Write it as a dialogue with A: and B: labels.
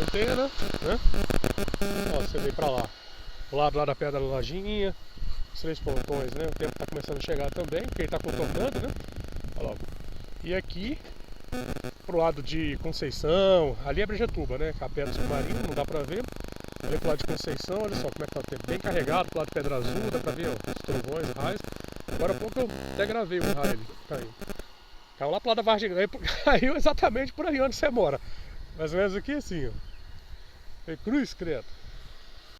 A: antena, né? Ó, você vem pra lá. O lado lá da Pedra da Lojinha, os 3 pontões, né? O tempo tá começando a chegar também, porque ele tá contornando, né? Olha lá. E aqui, pro lado de Conceição, ali é Brejetuba, né? Que é a Pedra Submarina, não dá pra ver. Ali pro lado de Conceição, olha só como é que tá o tempo. Bem carregado, pro lado de Pedra Azul, dá pra ver, ó, os trovões, os raios. Agora há pouco eu até gravei um raio ali, caiu. Caiu lá pro lado da Vargem Grande, caiu exatamente por aí onde você mora. Mais ou menos aqui assim, ó. Foi cruz, credo.